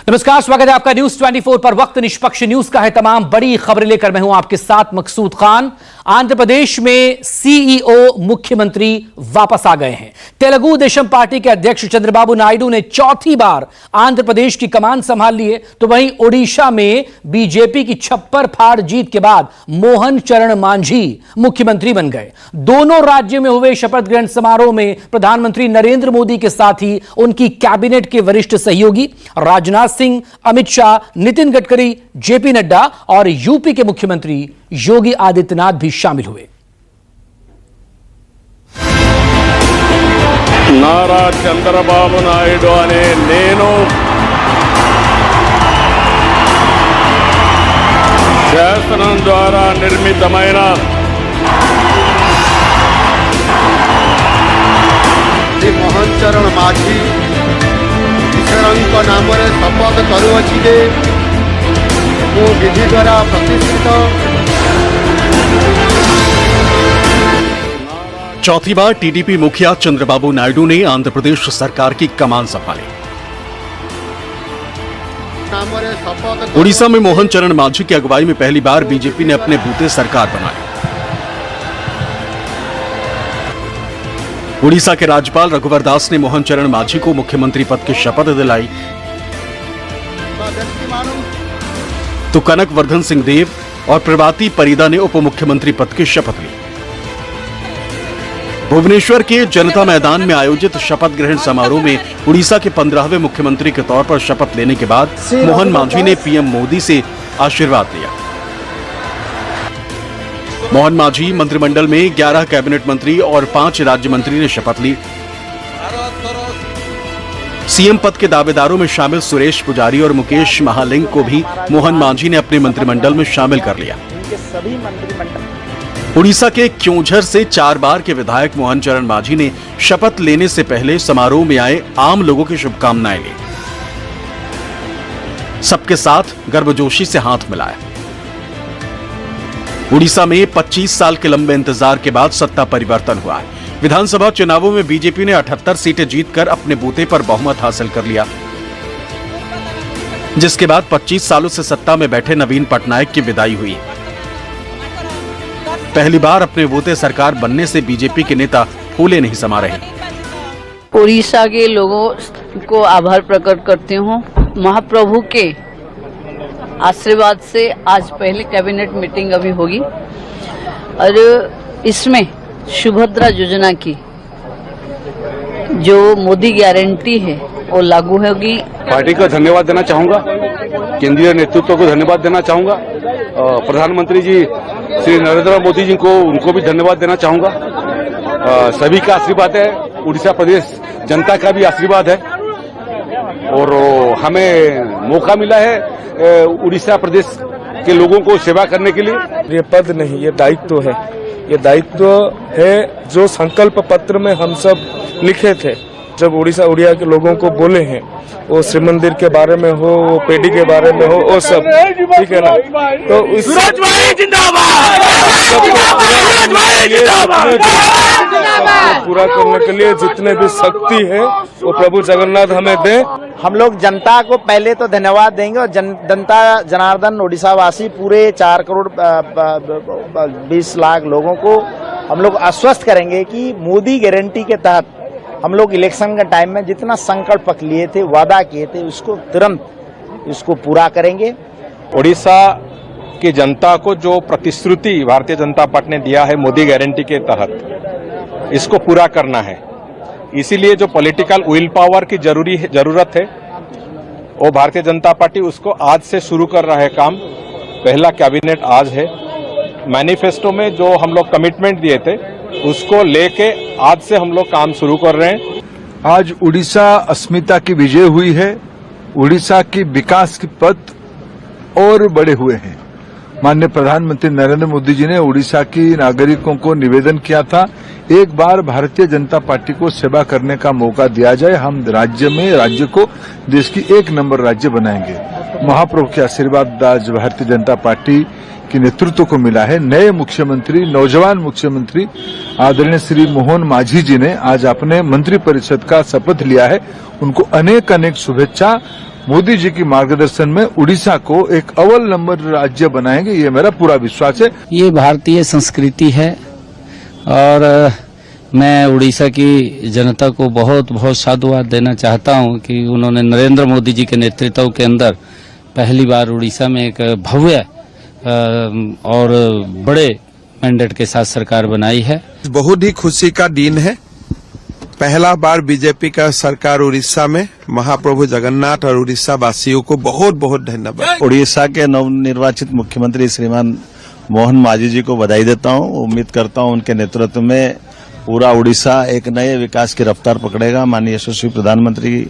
नमस्कार, स्वागत है आपका न्यूज 24 पर। वक्त निष्पक्ष न्यूज का है। तमाम बड़ी खबरें लेकर मैं हूं आपके साथ मकसूद खान। आंध्र प्रदेश में सीईओ मुख्यमंत्री वापस आ गए हैं। तेलुगु देशम पार्टी के अध्यक्ष चंद्रबाबू नायडू ने चौथी बार आंध्र प्रदेश की कमान संभाल ली है, तो वहीं ओडिशा में बीजेपी की छप्पर फाड़ जीत के बाद मोहन चरण मांझी मुख्यमंत्री बन गए। दोनों राज्यों में हुए शपथ ग्रहण समारोह में प्रधानमंत्री नरेंद्र मोदी के साथ ही उनकी कैबिनेट के वरिष्ठ सहयोगी राजनाथ सिंह, अमित शाह, नितिन गडकरी, जेपी नड्डा और यूपी के मुख्यमंत्री योगी आदित्यनाथ भी शामिल हुए। नारा चंद्रबाबु नायडू अने नेनु शासनं द्वारा निर्मितमैन श्री मोहन चरण माझी ईश्वरଙ୍କ नामରେ ଶପଥ କରୁଅଛି ଯେ ମୁଁ ବିଧି ଦ୍ୱାରା ପ୍ରତିଷ୍ଠିତ। चौथी बार टीडीपी मुखिया चंद्रबाबू नायडू ने आंध्र प्रदेश सरकार की कमान संभाली। उड़ीसा में मोहन चरण मांझी की अगुवाई में पहली बार बीजेपी ने अपने बूते सरकार बनाई। उड़ीसा के राज्यपाल रघुवर दास ने मोहन चरण मांझी को मुख्यमंत्री पद की शपथ दिलाई, तो कनक वर्धन सिंह देव और प्रभाती परिदा ने उप मुख्यमंत्री पद की शपथ ली। भुवनेश्वर के जनता मैदान में आयोजित शपथ ग्रहण समारोह में उड़ीसा के 15वें मुख्यमंत्री के तौर पर शपथ लेने के बाद मोहन मांझी ने पीएम मोदी से आशीर्वाद लिया। मोहन मांझी मंत्रिमंडल में 11 कैबिनेट मंत्री और 5 राज्य मंत्री ने शपथ ली। सीएम पद के दावेदारों में शामिल सुरेश पुजारी और मुकेश महालिंग को भी मोहन मांझी ने अपने मंत्रिमंडल में शामिल कर लिया। उड़ीसा के क्योंझर से 4 बार के विधायक मोहन चरण मांझी ने शपथ लेने से पहले समारोह में आए आम लोगों की शुभकामनाएं ली। सबके साथ गर्मजोशी से हाथ मिलाया। उड़ीसा में 25 साल के लंबे इंतजार के बाद सत्ता परिवर्तन हुआ है। विधानसभा चुनावों में बीजेपी ने 78 सीटें जीतकर अपने बूते पर बहुमत हासिल कर लिया, जिसके बाद 25 सालों से सत्ता में बैठे नवीन पटनायक की विदाई हुई। पहली बार अपने बूते सरकार बनने से बीजेपी के नेता फूले नहीं समा रहे। उड़ीसा के लोगों को आभार प्रकट करती हूँ। महाप्रभु के आशीर्वाद से आज पहले कैबिनेट मीटिंग अभी होगी और इसमें सुभद्रा योजना की जो मोदी गारंटी है वो लागू होगी। पार्टी को धन्यवाद देना चाहूंगा, केंद्रीय नेतृत्व को धन्यवाद देना चाहूंगा, प्रधानमंत्री जी श्री नरेंद्र मोदी जी को उनको भी धन्यवाद देना चाहूंगा। सभी का आशीर्वाद है, उड़ीसा प्रदेश जनता का भी आशीर्वाद है और हमें मौका मिला है उड़ीसा प्रदेश के लोगों को सेवा करने के लिए। ये पद नहीं, ये दायित्व है। ये दायित्व है जो संकल्प पत्र में हम सब लिखे थे जब उड़िया के लोगों को बोले हैं, वो श्री मंदिर के बारे में हो, वो पेडी के बारे में हो, वो सब ठीक है ना। तो इस पूरा करने के लिए जितने भी शक्ति है वो प्रभु जगन्नाथ हमें दे। हम लोग जनता को पहले तो धन्यवाद देंगे और जनता जनार्दन उड़ीसा वासी पूरे 4 करोड़ 20 लाख लोगों को हम लोग आश्वस्त करेंगे कि मोदी गारंटी के तहत हम लोग इलेक्शन के टाइम में जितना संकल्प लिए थे, वादा किए थे, उसको तुरंत इसको पूरा करेंगे। उड़ीसा की जनता को जो प्रतिश्रुति भारतीय जनता पार्टी ने दिया है मोदी गारंटी के तहत, इसको पूरा करना है। इसीलिए जो पॉलिटिकल विल पावर की जरूरत है वो भारतीय जनता पार्टी उसको आज से शुरू कर रहा है काम। पहला कैबिनेट आज है। मैनिफेस्टो में जो हम लोग कमिटमेंट दिए थे उसको लेके आज से हम लोग काम शुरू कर रहे हैं। आज उड़ीसा अस्मिता की विजय हुई है। उड़ीसा की विकास की पथ और बड़े हुए हैं। माननीय प्रधानमंत्री नरेंद्र मोदी जी ने उड़ीसा की नागरिकों को निवेदन किया था, एक बार भारतीय जनता पार्टी को सेवा करने का मौका दिया जाए, हम राज्य को देश की 1 नंबर राज्य बनाएंगे। महाप्रभु के आशीर्वाद आज भारतीय जनता पार्टी के नेतृत्व को मिला है। नए मुख्यमंत्री, नौजवान मुख्यमंत्री आदरणीय श्री मोहन मांझी जी ने आज अपने मंत्रिपरिषद का शपथ लिया है। उनको अनेक अनेक शुभेच्छा मोदी जी की मार्गदर्शन में उड़ीसा को एक अव्वल नंबर राज्य बनाएंगे, ये मेरा पूरा विश्वास है। ये भारतीय संस्कृति है और मैं उड़ीसा की जनता को बहुत बहुत साधुवाद देना चाहता हूं कि उन्होंने नरेंद्र मोदी जी के नेतृत्व के अंदर पहली बार उड़ीसा में एक भव्य और बड़े मैंडेट के साथ सरकार बनाई है। बहुत ही खुशी का दिन है। पहला बार बीजेपी का सरकार उड़ीसा में। महाप्रभु जगन्नाथ और उड़ीसा वासियों को बहुत बहुत धन्यवाद। उड़ीसा के नवनिर्वाचित मुख्यमंत्री श्रीमान मोहन मांझी जी को बधाई देता हूं। उम्मीद करता हूं उनके नेतृत्व में पूरा उड़ीसा एक नए विकास की रफ्तार पकड़ेगा। माननीय यशस्वी प्रधानमंत्री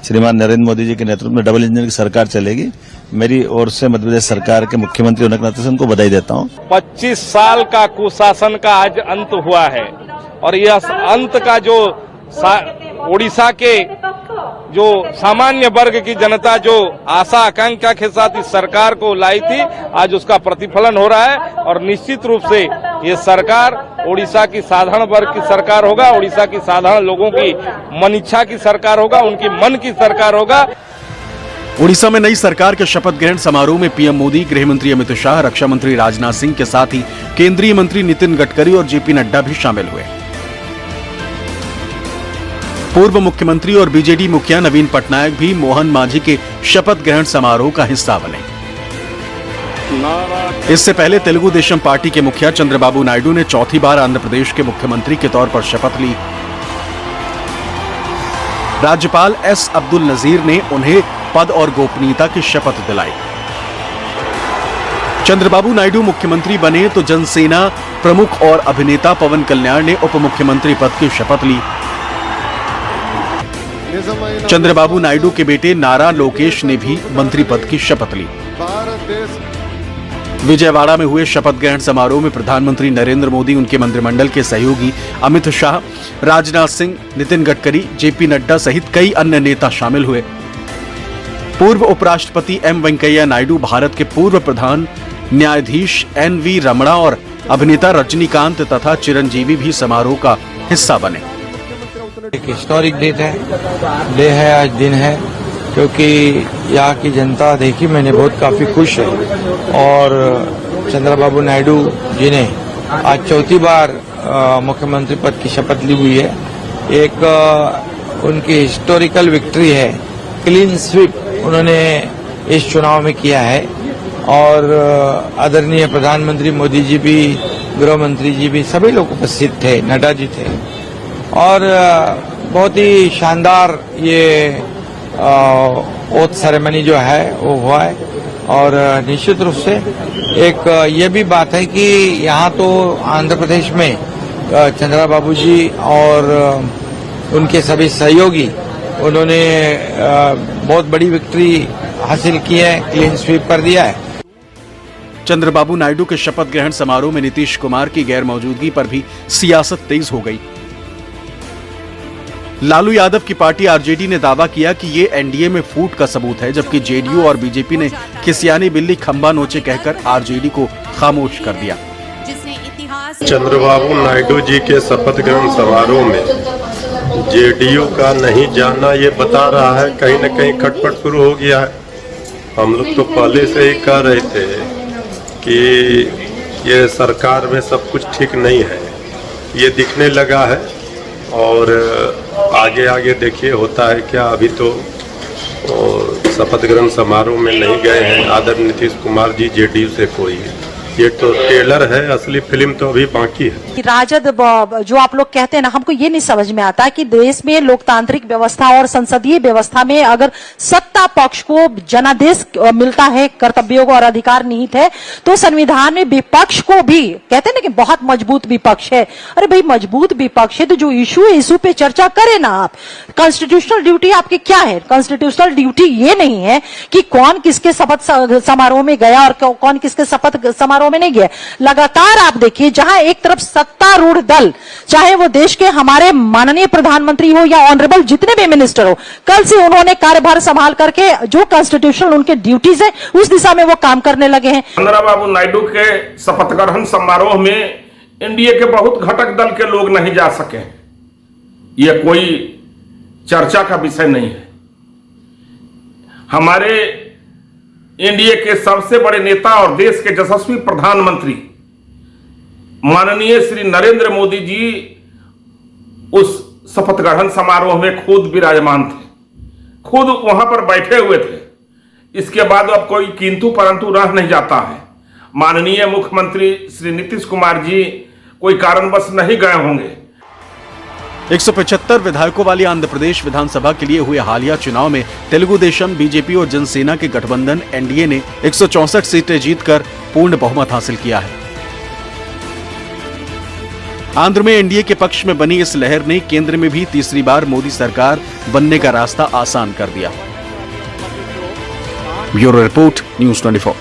श्रीमान नरेंद्र मोदी जी के नेतृत्व में डबल इंजन की सरकार चलेगी। मेरी ओर से मध्य प्रदेश सरकार के मुख्यमंत्री होने के नाते से उनको बधाई देता हूं। 25 साल का कुशासन का आज अंत हुआ है और यह अंत का जो उड़ीसा के जो सामान्य वर्ग की जनता जो आशा आकांक्षा के साथ इस सरकार को लाई थी, आज उसका प्रतिफलन हो रहा है और निश्चित रूप से ये सरकार उड़ीसा की साधारण वर्ग की सरकार होगा, उड़ीसा की साधारण लोगों की मनीच्छा की सरकार होगा, उनकी मन की सरकार होगा। उड़ीसा में नई सरकार के शपथ ग्रहण समारोह में पीएम मोदी, गृह मंत्री अमित शाह, रक्षा मंत्री राजनाथ सिंह के साथ ही केंद्रीय मंत्री नितिन गडकरी और जेपी नड्डा भी शामिल हुए। पूर्व मुख्यमंत्री और बीजेडी मुखिया नवीन पटनायक भी मोहन मांझी के शपथ ग्रहण समारोह का हिस्सा बने। इससे पहले तेलुगु देशम पार्टी के मुखिया चंद्रबाबू नायडू ने चौथी बार आंध्र प्रदेश के मुख्यमंत्री के तौर पर शपथ ली। राज्यपाल एस अब्दुल नजीर ने उन्हें पद और गोपनीयता की शपथ दिलाई। चंद्रबाबू नायडू मुख्यमंत्री बने तो जनसेना प्रमुख और अभिनेता पवन कल्याण ने उप मुख्यमंत्री पद की शपथ ली। चंद्रबाबू नायडू के बेटे नारा लोकेश ने भी मंत्री पद की शपथ ली। विजयवाड़ा में हुए शपथ ग्रहण समारोह में प्रधानमंत्री नरेंद्र मोदी, उनके मंत्रिमंडल के सहयोगी अमित शाह, राजनाथ सिंह, नितिन गडकरी, जेपी नड्डा सहित कई अन्य नेता शामिल हुए। पूर्व उपराष्ट्रपति एम वेंकैया नायडू, भारत के पूर्व प्रधान न्यायाधीश एन.वी. रमणा और अभिनेता रजनीकांत तथा चिरंजीवी भी समारोह का हिस्सा बने। एक हिस्टोरिक डे है आज दिन है, क्योंकि यहाँ की जनता देखी मैंने बहुत काफी खुश है और चंद्रबाबू नायडू जी ने आज चौथी बार मुख्यमंत्री पद की शपथ ली हुई है। एक उनकी हिस्टोरिकल विक्ट्री है, क्लीन स्वीप उन्होंने इस चुनाव में किया है और आदरणीय प्रधानमंत्री मोदी जी भी, गृह मंत्री जी भी, सभी लोग उपस्थित थे, नड्डा जी थे और बहुत ही शानदार ये ओथ सेरेमनी जो है वो हुआ है। और निश्चित रूप से एक ये भी बात है कि यहाँ तो आंध्र प्रदेश में चंद्रबाबू जी और उनके सभी सहयोगी उन्होंने बहुत बड़ी विक्ट्री हासिल की है, क्लीन स्वीप कर दिया है। चंद्रबाबू नायडू के शपथ ग्रहण समारोह में नीतीश कुमार की गैर मौजूदगी पर भी सियासत तेज हो गई। लालू यादव की पार्टी आरजेडी ने दावा किया कि ये एनडीए में फूट का सबूत है, जबकि जेडीयू और बीजेपी ने खिसियानी बिल्ली खंबा नोचे कहकर आरजेडी को खामोश कर दिया। चंद्रबाबू नायडू जी के शपथ ग्रहण समारोह में जेडीयू का नहीं जाना ये बता रहा है कहीं न कहीं खटपट शुरू हो गया है। हम लोग तो पहले से ही कह रहे थे कि ये सरकार में सब कुछ ठीक नहीं है, ये दिखने लगा है और आगे आगे देखिए होता है क्या। अभी तो शपथ ग्रहण समारोह में नहीं गए हैं आदरणीय नीतीश कुमार जी जेडीयू से कोई, ये तो ट्रेलर है, असली फिल्म तो अभी बाकी है। राजद जो आप लोग कहते हैं ना, हमको ये नहीं समझ में आता कि देश में लोकतांत्रिक व्यवस्था और संसदीय व्यवस्था में अगर सत्ता पक्ष को जनादेश मिलता है, कर्तव्यों और अधिकार निहित है, तो संविधान में विपक्ष को भी कहते हैं ना कि बहुत मजबूत विपक्ष है। अरे भाई मजबूत विपक्ष है तो जो इशू है इशू पे चर्चा करें ना आप। कॉन्स्टिट्यूशनल ड्यूटी आपकी क्या है? कॉन्स्टिट्यूशनल ड्यूटी ये नहीं है कि कौन किसके शपथ समारोह में गया और कौन किसके शपथ समारोह में नहीं गया। लगातार आप देखिए जहां एक तरफ सत्तारूढ़ दल, चाहे वो देश के हमारे माननीय प्रधानमंत्री हो या ऑनरेबल जितने भी मिनिस्टर हो, कल से उन्होंने कार्यभार संभाल करके जो कॉन्स्टिट्यूशनल उनके ड्यूटीज है उस दिशा में वो काम करने लगे हैं। चंद्रबाबू नायडू के शपथ ग्रहण समारोह में एनडीए के बहुत घटक दल के लोग नहीं जा सके, यह कोई चर्चा का विषय नहीं है। हमारे एनडीए के सबसे बड़े नेता और देश के यशस्वी प्रधानमंत्री माननीय श्री नरेंद्र मोदी जी उस शपथ ग्रहण समारोह में खुद विराजमान थे, खुद वहां पर बैठे हुए थे। इसके बाद अब कोई किंतु परंतु रह नहीं जाता है। माननीय मुख्यमंत्री श्री नीतीश कुमार जी कोई कारणवश नहीं गए होंगे। 175 विधायकों वाली आंध्र प्रदेश विधानसभा के लिए हुए हालिया चुनाव में तेलुगु देशम, बीजेपी और जनसेना के गठबंधन एनडीए ने 164 सीटें जीतकर पूर्ण बहुमत हासिल किया है। आंध्र में एनडीए के पक्ष में बनी इस लहर ने केंद्र में भी तीसरी बार मोदी सरकार बनने का रास्ता आसान कर दिया। Bureau report, news 24।